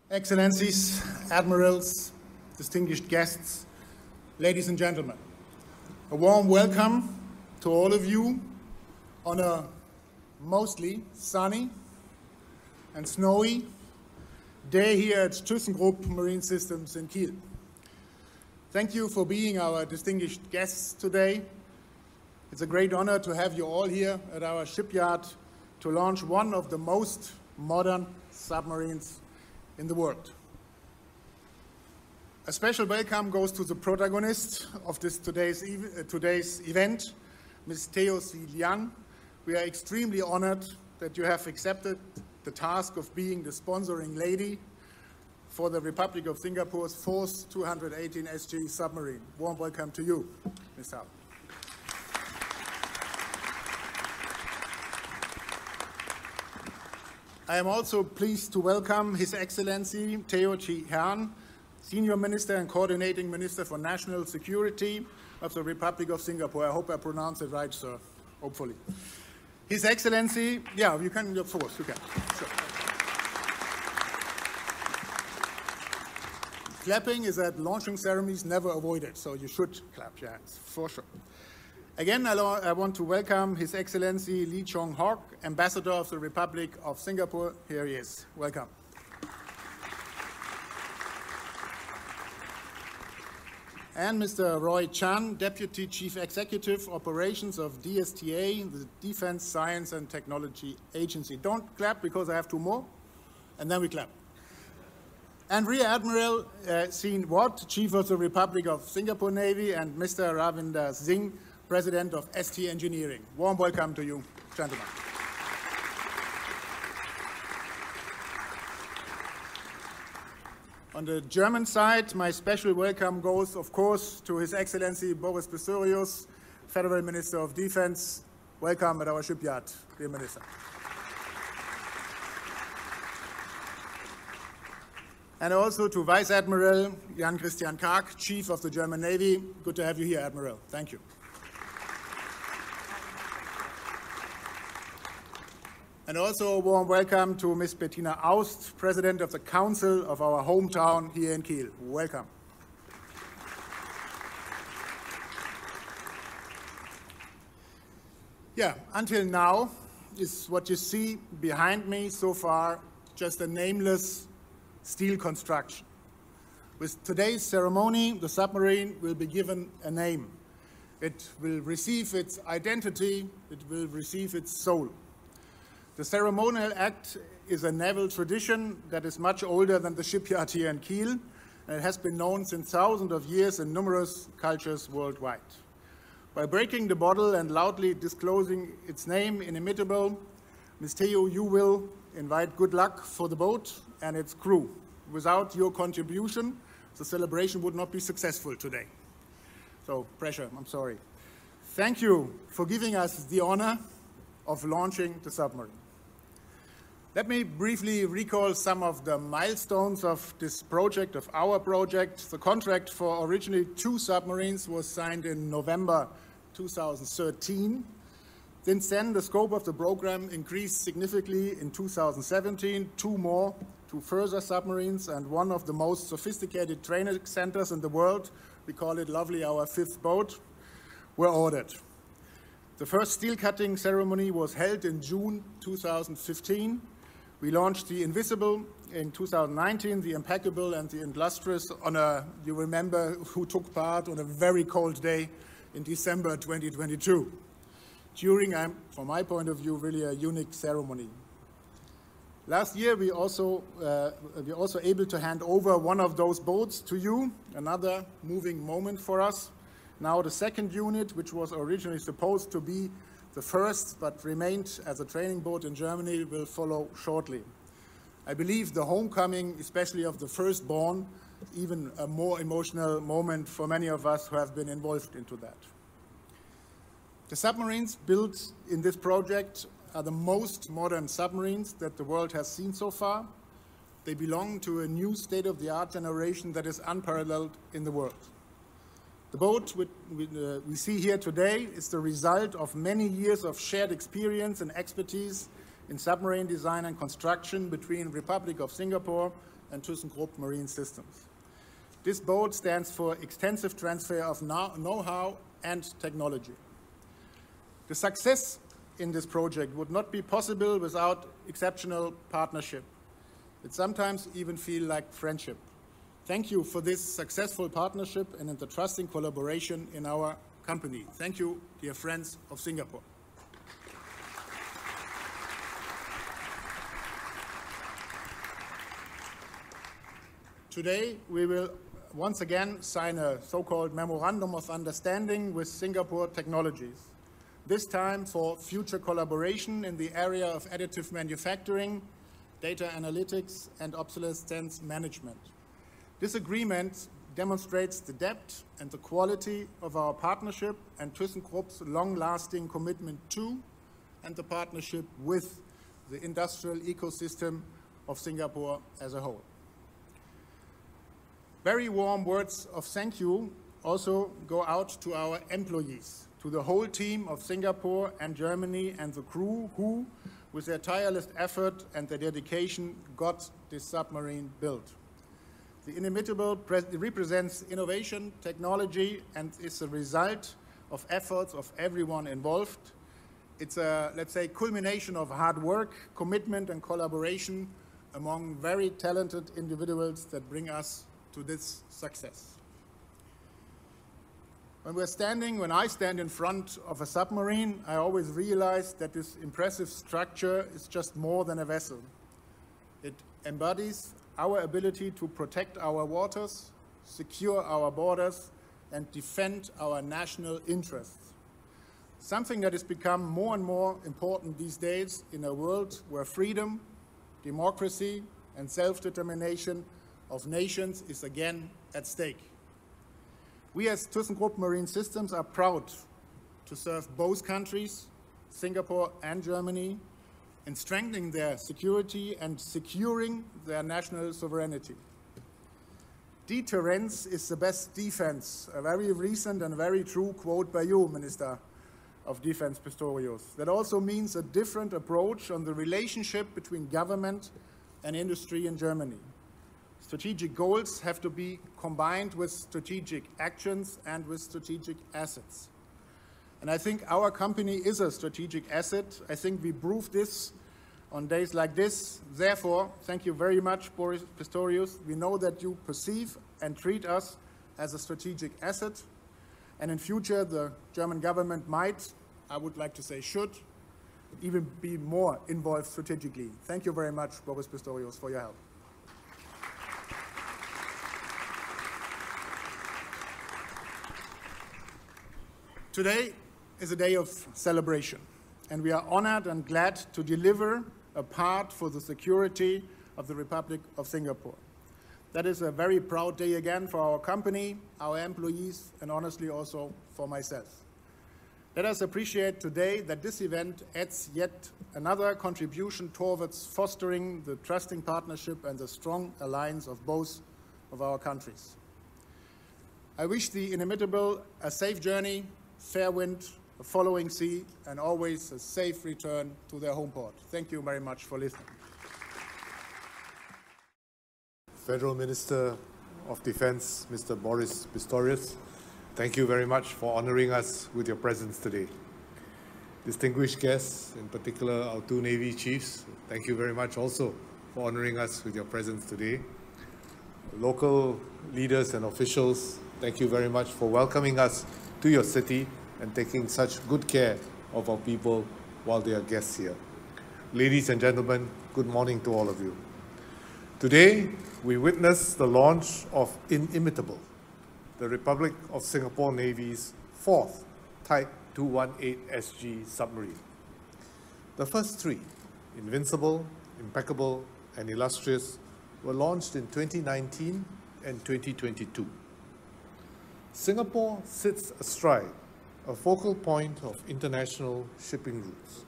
Excellencies, Admirals, distinguished guests, ladies and gentlemen, a warm welcome to all of you on a mostly sunny and snowy day here at Thyssen Marine Systems in Kiel. Thank you for being our distinguished guests today. It's a great honor to have you all here at our shipyard to launch one of the most modern submarines in the world. A special welcome goes to the protagonist of today's event, Ms. Teo Chee Hean. We are extremely honored that you have accepted the task of being the sponsoring lady for the Republic of Singapore's 4th 218 SG submarine. Warm welcome to you, Ms. Taufe. I am also pleased to welcome His Excellency Teo Chee Hean, Senior Minister and Coordinating Minister for National Security of the Republic of Singapore. I hope I pronounced it right, sir, hopefully. His Excellency, yeah, you can, of course, you can. Sure. Clapping is at launching ceremonies never avoided, so you should clap your hands, for sure. Again, I want to welcome His Excellency Lee Chong-hock, Ambassador of the Republic of Singapore. Here he is. Welcome. And Mr. Roy Chan, Deputy Chief Executive Operations of DSTA, the Defense Science and Technology Agency. Don't clap because I have two more, and then we clap. And Rear Admiral Seen Watt, Chief of the Republic of Singapore Navy, and Mr. Ravinder Singh, President of ST Engineering. Warm welcome to you, gentlemen. On the German side, my special welcome goes, of course, to His Excellency Boris Pistorius, Federal Minister of Defense. Welcome at our shipyard, dear Minister. And also to Vice Admiral Jan Christian Karg, Chief of the German Navy. Good to have you here, Admiral. Thank you. And also a warm welcome to Ms. Bettina Aust, President of the Council of our hometown here in Kiel. Welcome. Yeah, until now is what you see behind me so far just a nameless steel construction. With today's ceremony, the submarine will be given a name. It will receive its identity, it will receive its soul. The ceremonial act is a naval tradition that is much older than the shipyard here in Kiel, and it has been known since thousands of years in numerous cultures worldwide. By breaking the bottle and loudly disclosing its name inimitable, Ms. Teo, you will invite good luck for the boat and its crew. Without your contribution, the celebration would not be successful today. So, pressure, I'm sorry. Thank you for giving us the honor of launching the submarine. Let me briefly recall some of the milestones of this project, of our project. The contract for originally 2 submarines was signed in November 2013. Since then, the scope of the program increased significantly in 2017. 2 further submarines and one of the most sophisticated training centers in the world, we call it lovely our 5th boat, were ordered. The first steel cutting ceremony was held in June 2015. We launched the Invisible in 2019, the Impeccable and the Illustrious on you remember who took part on a very cold day in December 2022. During, from my point of view, really a unique ceremony. Last year, we also able to hand over one of those boats to you, another moving moment for us. Now the 2nd unit, which was originally supposed to be the first but remained as a training boat in Germany, will follow shortly. I believe the homecoming, especially of the firstborn, is even a more emotional moment for many of us who have been involved into that. The submarines built in this project are the most modern submarines that the world has seen so far. They belong to a new state-of-the-art generation that is unparalleled in the world. The boat we see here today is the result of many years of shared experience and expertise in submarine design and construction between Republic of Singapore and Krupp Marine Systems. This boat stands for extensive transfer of know-how and technology. The success in this project would not be possible without exceptional partnership. It sometimes even feels like friendship. Thank you for this successful partnership and the trusting collaboration in our company. Thank you, dear friends of Singapore. Today, we will once again sign a so-called Memorandum of Understanding with Singapore Technologies, this time for future collaboration in the area of additive manufacturing, data analytics, and obsolescence management. This agreement demonstrates the depth and the quality of our partnership and ThyssenKrupp's long-lasting commitment to and the partnership with the industrial ecosystem of Singapore as a whole. Very warm words of thank you also go out to our employees, to the whole team of Singapore and Germany and the crew who, with their tireless effort and their dedication, got this submarine built. The inimitable represents innovation, technology, and is a result of efforts of everyone involved. It's a, let's say, culmination of hard work, commitment, and collaboration among very talented individuals that bring us to this success. When I stand in front of a submarine, I always realize that this impressive structure is just more than a vessel. It embodies our ability to protect our waters, secure our borders, and defend our national interests. Something that has become more and more important these days in a world where freedom, democracy, and self-determination of nations is again at stake. We as Krupp Marine Systems are proud to serve both countries, Singapore and Germany, in strengthening their security and securing their national sovereignty. Deterrence is the best defense, a very recent and very true quote by you, Minister of Defense Pistorius. That also means a different approach on the relationship between government and industry in Germany. Strategic goals have to be combined with strategic actions and with strategic assets. And I think our company is a strategic asset. I think we proved this on days like this. Therefore, thank you very much, Boris Pistorius. We know that you perceive and treat us as a strategic asset. And in future, the German government might, I would like to say should, even be more involved strategically. Thank you very much, Boris Pistorius, for your help. Today is a day of celebration, and we are honored and glad to deliver a part for the security of the Republic of Singapore. That is a very proud day again for our company, our employees, and honestly also for myself. Let us appreciate today that this event adds yet another contribution towards fostering the trusting partnership and the strong alliance of both of our countries. I wish the inimitable a safe journey, fair wind, a following sea, and always a safe return to their home port. Thank you very much for listening. Federal Minister of Defense, Mr. Boris Pistorius, thank you very much for honoring us with your presence today. Distinguished guests, in particular our two Navy chiefs, thank you very much also for honoring us with your presence today. Local leaders and officials, thank you very much for welcoming us to your city and taking such good care of our people while they are guests here. Ladies and gentlemen, good morning to all of you. Today, we witness the launch of Inimitable, the Republic of Singapore Navy's fourth Type 218SG submarine. The first three, Invincible, Impeccable, and Illustrious, were launched in 2019 and 2022. Singapore sits astride a focal point of international shipping routes.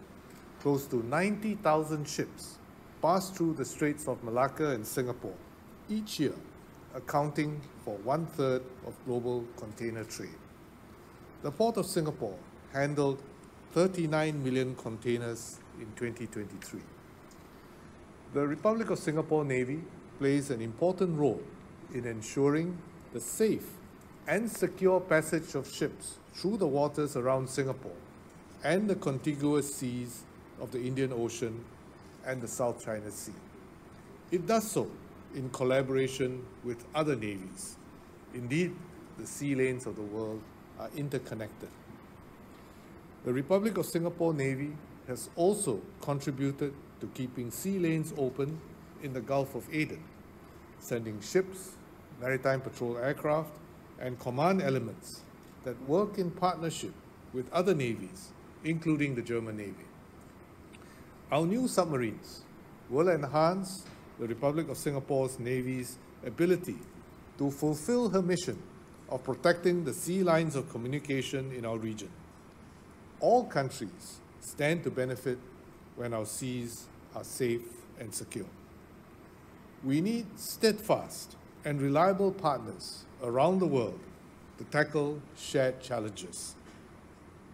Close to 90,000 ships pass through the Straits of Malacca and Singapore each year, accounting for 1/3 of global container trade. The Port of Singapore handled 39 million containers in 2023. The Republic of Singapore Navy plays an important role in ensuring the safe and secure passage of ships through the waters around Singapore and the contiguous seas of the Indian Ocean and the South China Sea. It does so in collaboration with other navies. Indeed, the sea lanes of the world are interconnected. The Republic of Singapore Navy has also contributed to keeping sea lanes open in the Gulf of Aden, sending ships, maritime patrol aircraft, and command elements that work in partnership with other navies, including the German Navy. Our new submarines will enhance the Republic of Singapore's Navy's ability to fulfill her mission of protecting the sea lines of communication in our region. All countries stand to benefit when our seas are safe and secure. We need steadfast and reliable partners around the world to tackle shared challenges.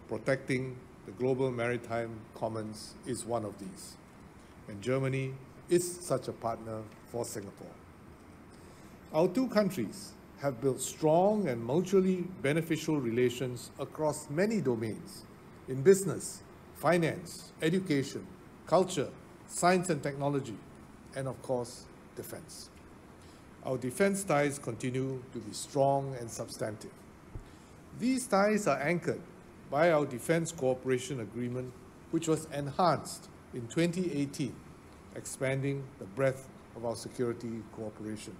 Protecting the global maritime commons is one of these, and Germany is such a partner for Singapore. Our two countries have built strong and mutually beneficial relations across many domains in business, finance, education, culture, science and technology, and of course, defense. Our defense ties continue to be strong and substantive. These ties are anchored by our Defense Cooperation Agreement, which was enhanced in 2018, expanding the breadth of our security cooperation.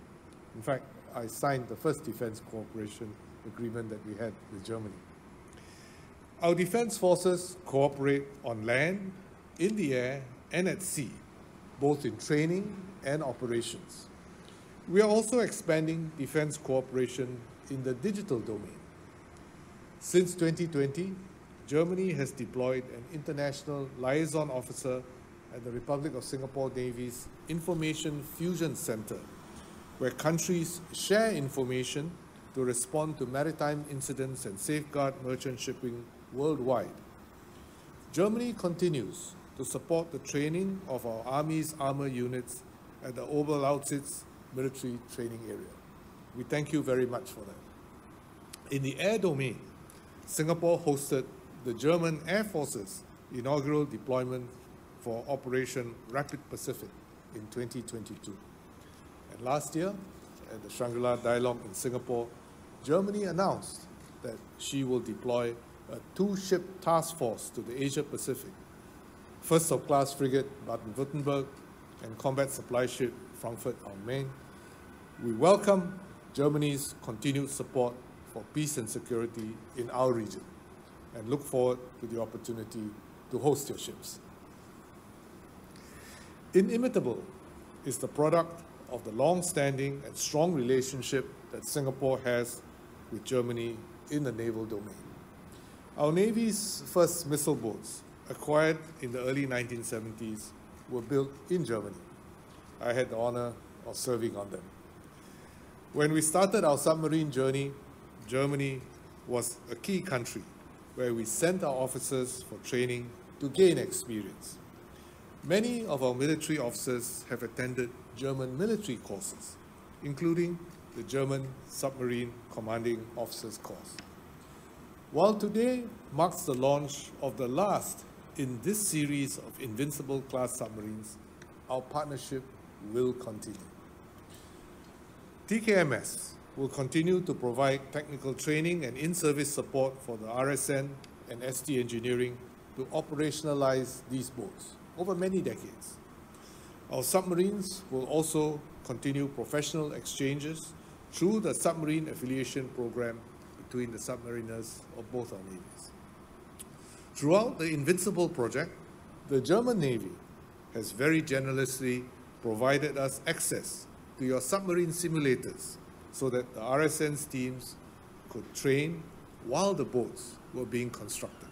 In fact, I signed the first Defense Cooperation Agreement that we had with Germany. Our defense forces cooperate on land, in the air, and at sea, both in training and operations. We are also expanding defense cooperation in the digital domain. Since 2020, Germany has deployed an international liaison officer at the Republic of Singapore Navy's Information Fusion Center, where countries share information to respond to maritime incidents and safeguard merchant shipping worldwide. Germany continues to support the training of our Army's armor units at the Oberlausitz military training area. We thank you very much for that. In the air domain, Singapore hosted the German Air Force's inaugural deployment for Operation Rapid Pacific in 2022. And last year, at the Shangri-La Dialogue in Singapore, Germany announced that she will deploy a two-ship task force to the Asia-Pacific, first-of-class frigate Baden-Württemberg and combat supply ship Frankfurt am Main. We welcome Germany's continued support for peace and security in our region and look forward to the opportunity to host your ships. Inimitable is the product of the long-standing and strong relationship that Singapore has with Germany in the naval domain. Our Navy's first missile boats, acquired in the early 1970s, were built in Germany. I had the honor of serving on them. When we started our submarine journey, Germany was a key country where we sent our officers for training to gain experience. Many of our military officers have attended German military courses, including the German Submarine Commanding Officers course. While today marks the launch of the last in this series of Invincible-class submarines, our partnership will continue. TKMS will continue to provide technical training and in-service support for the RSN and ST Engineering to operationalize these boats over many decades. Our submarines will also continue professional exchanges through the Submarine Affiliation Program between the submariners of both our navies. Throughout the Invincible project, the German Navy has very generously provided us access to your submarine simulators so that the RSN's teams could train while the boats were being constructed.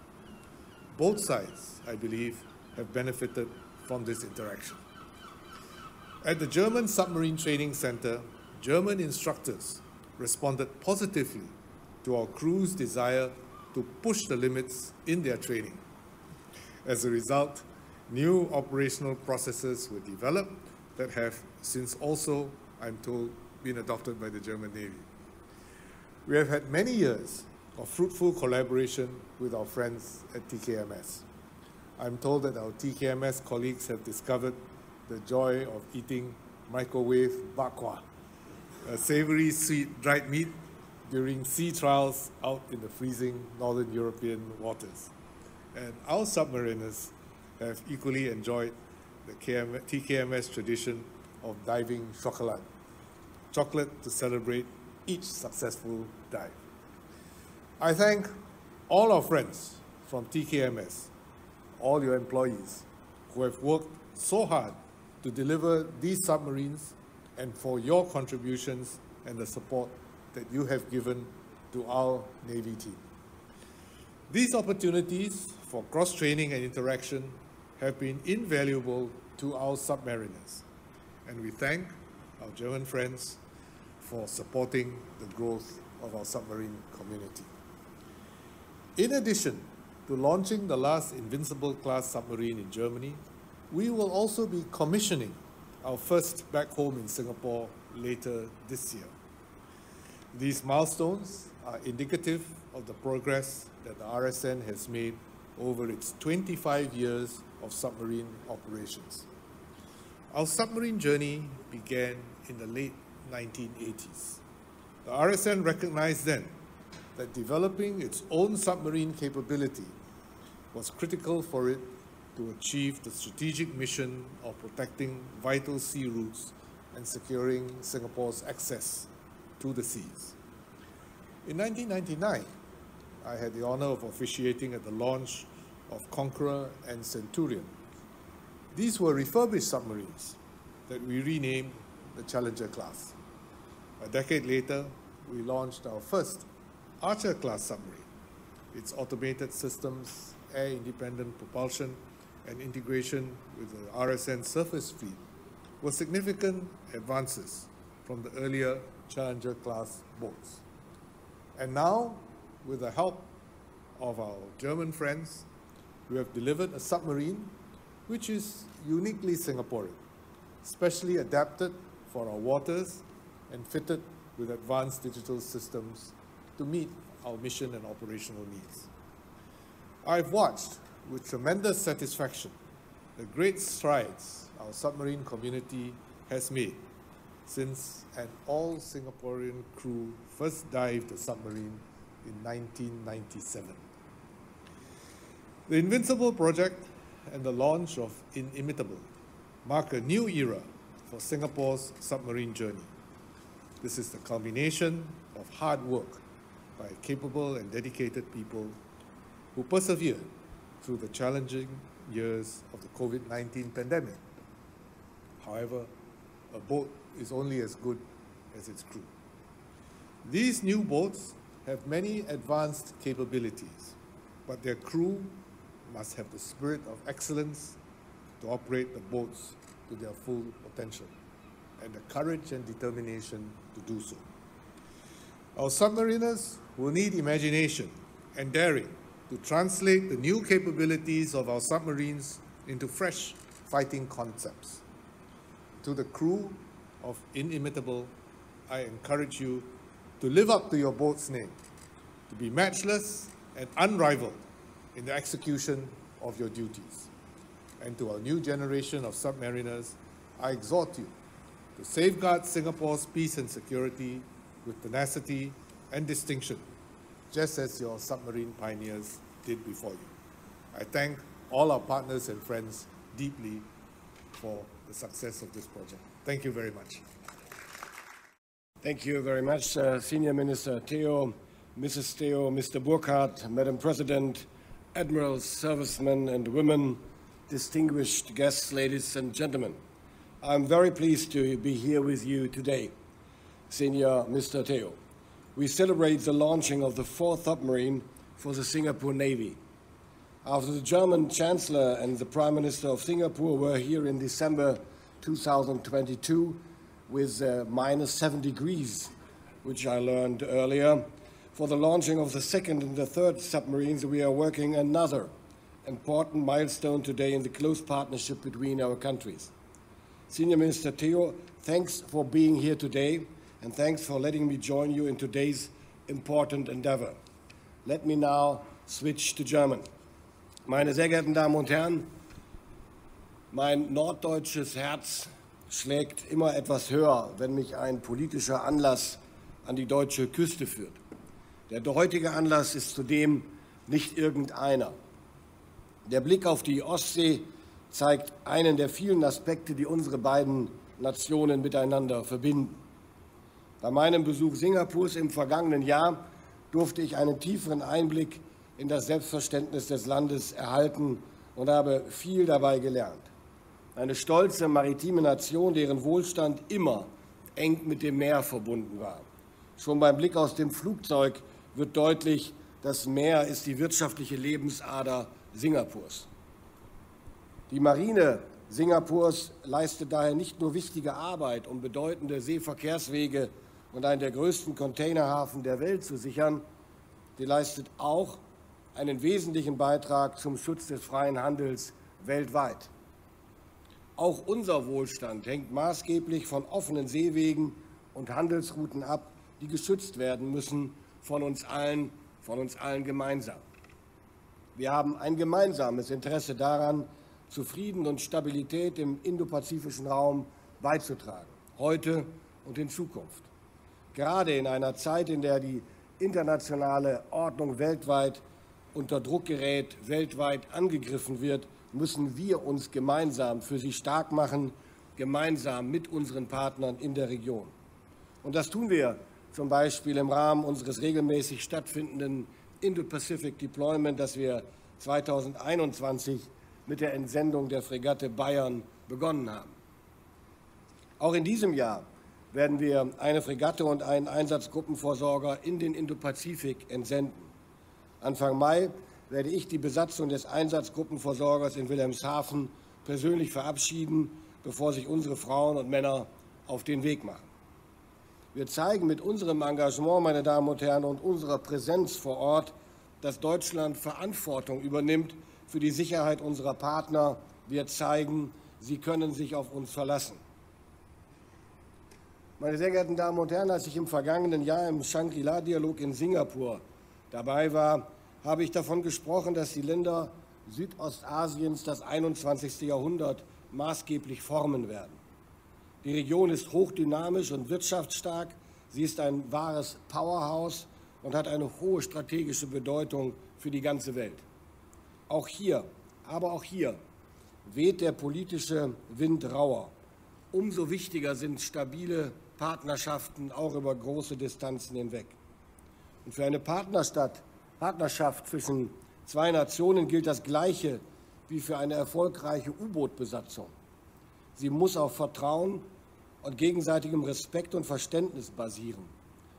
Both sides, I believe, have benefited from this interaction. At the German Submarine Training Center, German instructors responded positively to our crew's desire to push the limits in their training. As a result, new operational processes were developed that have since also I'm told, been adopted by the German Navy. We have had many years of fruitful collaboration with our friends at TKMS. I'm told that our TKMS colleagues have discovered the joy of eating microwave bakwa, a savory sweet dried meat, during sea trials out in the freezing northern European waters. And our submariners have equally enjoyed the TKMS tradition of diving chocolate to celebrate each successful dive. I thank all our friends from TKMS, all your employees who have worked so hard to deliver these submarines and for your contributions and the support that you have given to our Navy team. These opportunities for cross-training and interaction have been invaluable to our submariners, and we thank our German friends for supporting the growth of our submarine community. In addition to launching the last Invincible-class submarine in Germany, we will also be commissioning our first back home in Singapore later this year. These milestones are indicative of the progress that the RSN has made over its 25 years of submarine operations. Our submarine journey began in the late 1980s. The RSN recognized then that developing its own submarine capability was critical for it to achieve the strategic mission of protecting vital sea routes and securing Singapore's access to the seas. In 1999, I had the honor of officiating at the launch of Conqueror and Centurion. These were refurbished submarines that we renamed the Challenger class. A decade later, we launched our first Archer-class submarine. Its automated systems, air-independent propulsion, and integration with the RSN surface fleet were significant advances from the earlier Challenger-class boats. And now, with the help of our German friends, we have delivered a submarine which is uniquely Singaporean, specially adapted for our waters and fitted with advanced digital systems to meet our mission and operational needs. I've watched with tremendous satisfaction the great strides our submarine community has made since an all-Singaporean crew first dived a submarine in 1997. The Invincible project and the launch of Inimitable mark a new era for Singapore's submarine journey. This is the culmination of hard work by capable and dedicated people who persevered through the challenging years of the COVID-19 pandemic. However, a boat is only as good as its crew. These new boats have many advanced capabilities, but their crew must have the spirit of excellence to operate the boats to their full potential, and the courage and determination to do so. Our submariners will need imagination and daring to translate the new capabilities of our submarines into fresh fighting concepts. To the crew of Inimitable, I encourage you to live up to your boat's name, to be matchless and unrivaled in the execution of your duties. And to our new generation of submariners, I exhort you to safeguard Singapore's peace and security with tenacity and distinction, just as your submarine pioneers did before you. I thank all our partners and friends deeply for the success of this project. Thank you very much. Thank you very much, Senior Minister Teo, Mrs. Teo, Mr. Burkhard, Madam President, Admirals, servicemen and women, distinguished guests, ladies and gentlemen. I'm very pleased to be here with you today, Senior Mr. Teo. We celebrate the launching of the fourth submarine for the Singapore Navy. After the German Chancellor and the Prime Minister of Singapore were here in December 2022 with -7 degrees, which I learned earlier, for the launching of the second and the third submarines, we are working another important milestone today in the close partnership between our countries. Senior Minister Teo, thanks for being here today and thanks for letting me join you in today's important endeavor. Let me now switch to German. Meine sehr geehrten Damen und Herren, mein norddeutsches Herz schlägt immer etwas höher, wenn mich ein politischer Anlass an die deutsche Küste führt. Der heutige Anlass ist zudem nicht irgendeiner. Der Blick auf die Ostsee zeigt einen der vielen Aspekte, die unsere beiden Nationen miteinander verbinden. Bei meinem Besuch Singapurs im vergangenen Jahr durfte ich einen tieferen Einblick in das Selbstverständnis des Landes erhalten und habe viel dabei gelernt. Eine stolze maritime Nation, deren Wohlstand immer eng mit dem Meer verbunden war. Schon beim Blick aus dem Flugzeug wird deutlich, das Meer ist die wirtschaftliche Lebensader Singapurs. Die Marine Singapurs leistet daher nicht nur wichtige Arbeit, um bedeutende Seeverkehrswege und einen der größten Containerhafen der Welt zu sichern, sie leistet auch einen wesentlichen Beitrag zum Schutz des freien Handels weltweit. Auch unser Wohlstand hängt maßgeblich von offenen Seewegen und Handelsrouten ab, die geschützt werden müssen von uns allen gemeinsam. Wir haben ein gemeinsames Interesse daran, zu Frieden und Stabilität im indopazifischen Raum beizutragen, heute und in Zukunft. Gerade in einer Zeit, in der die internationale Ordnung weltweit unter Druck gerät, weltweit angegriffen wird, müssen wir uns gemeinsam für sie stark machen, gemeinsam mit unseren Partnern in der Region. Und das tun wir zum Beispiel im Rahmen unseres regelmäßig stattfindenden Indo-Pacific Deployment, das wir 2021 mit der Entsendung der Fregatte Bayern begonnen haben. Auch in diesem Jahr werden wir eine Fregatte und einen Einsatzgruppenversorger in den Indopazifik entsenden. Anfang Mai werde ich die Besatzung des Einsatzgruppenversorgers in Wilhelmshaven persönlich verabschieden, bevor sich unsere Frauen und Männer auf den Weg machen. Wir zeigen mit unserem Engagement, meine Damen und Herren, und unserer Präsenz vor Ort, dass Deutschland Verantwortung übernimmt für die Sicherheit unserer Partner. Wir zeigen, sie können sich auf uns verlassen. Meine sehr geehrten Damen und Herren, als ich im vergangenen Jahr im Shangri-La-Dialog in Singapur dabei war, habe ich davon gesprochen, dass die Länder Südostasiens das 21. Jahrhundert maßgeblich formen werden. Die Region ist hochdynamisch und wirtschaftsstark. Sie ist ein wahres Powerhouse und hat eine hohe strategische Bedeutung für die ganze Welt. Auch hier weht der politische Wind rauer. Umso wichtiger sind stabile Partnerschaften auch über große Distanzen hinweg. Und für eine Partnerschaft zwischen zwei Nationen gilt das Gleiche wie für eine erfolgreiche U-Boot-Besatzung. Sie muss auf Vertrauen und gegenseitigem Respekt und Verständnis basieren.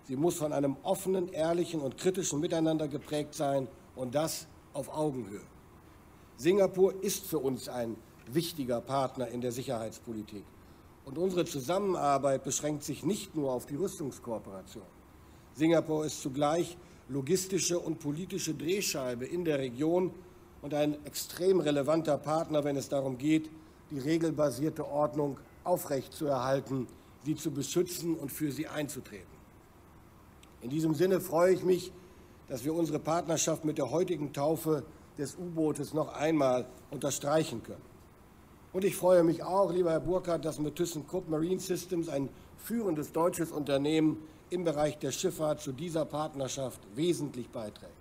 Sie muss von einem offenen, ehrlichen und kritischen Miteinander geprägt sein und das auf Augenhöhe. Singapur ist für uns ein wichtiger Partner in der Sicherheitspolitik. Und unsere Zusammenarbeit beschränkt sich nicht nur auf die Rüstungskooperation. Singapur ist zugleich logistische und politische Drehscheibe in der Region und ein extrem relevanter Partner, wenn es darum geht, die regelbasierte Ordnung aufrechtzuerhalten, sie zu beschützen und für sie einzutreten. In diesem Sinne freue ich mich, dass wir unsere Partnerschaft mit der heutigen Taufe des U-Bootes noch einmal unterstreichen können. Und ich freue mich auch, lieber Herr Burkhard, dass mit Thyssen Krupp Marine Systems ein führendes deutsches Unternehmen im Bereich der Schifffahrt zu dieser Partnerschaft wesentlich beiträgt.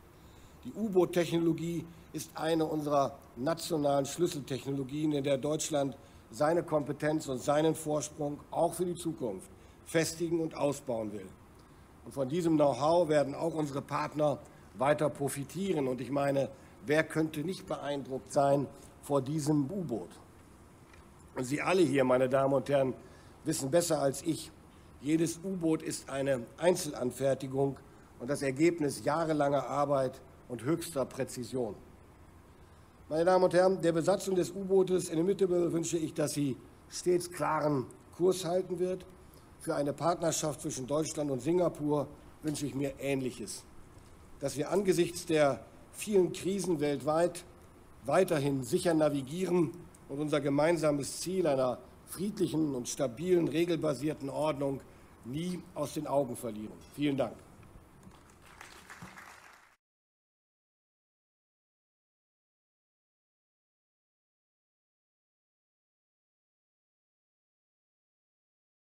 Die U-Boot-Technologie ist eine unserer nationalen Schlüsseltechnologien, in der Deutschland seine Kompetenz und seinen Vorsprung auch für die Zukunft festigen und ausbauen will. Und von diesem Know-how werden auch unsere Partner weiter profitieren. Und ich meine, wer könnte nicht beeindruckt sein vor diesem U-Boot? Und Sie alle hier, meine Damen und Herren, wissen besser als ich, jedes U-Boot ist eine Einzelanfertigung und das Ergebnis jahrelanger Arbeit und höchster Präzision. Meine Damen und Herren, der Besatzung des U-Bootes Inimitable wünsche ich, dass sie stets klaren Kurs halten wird. Für eine Partnerschaft zwischen Deutschland und Singapur wünsche ich mir Ähnliches. Dass wir angesichts der vielen Krisen weltweit weiterhin sicher navigieren und unser gemeinsames Ziel einer friedlichen und stabilen, regelbasierten Ordnung nie aus den Augen verlieren. Vielen Dank.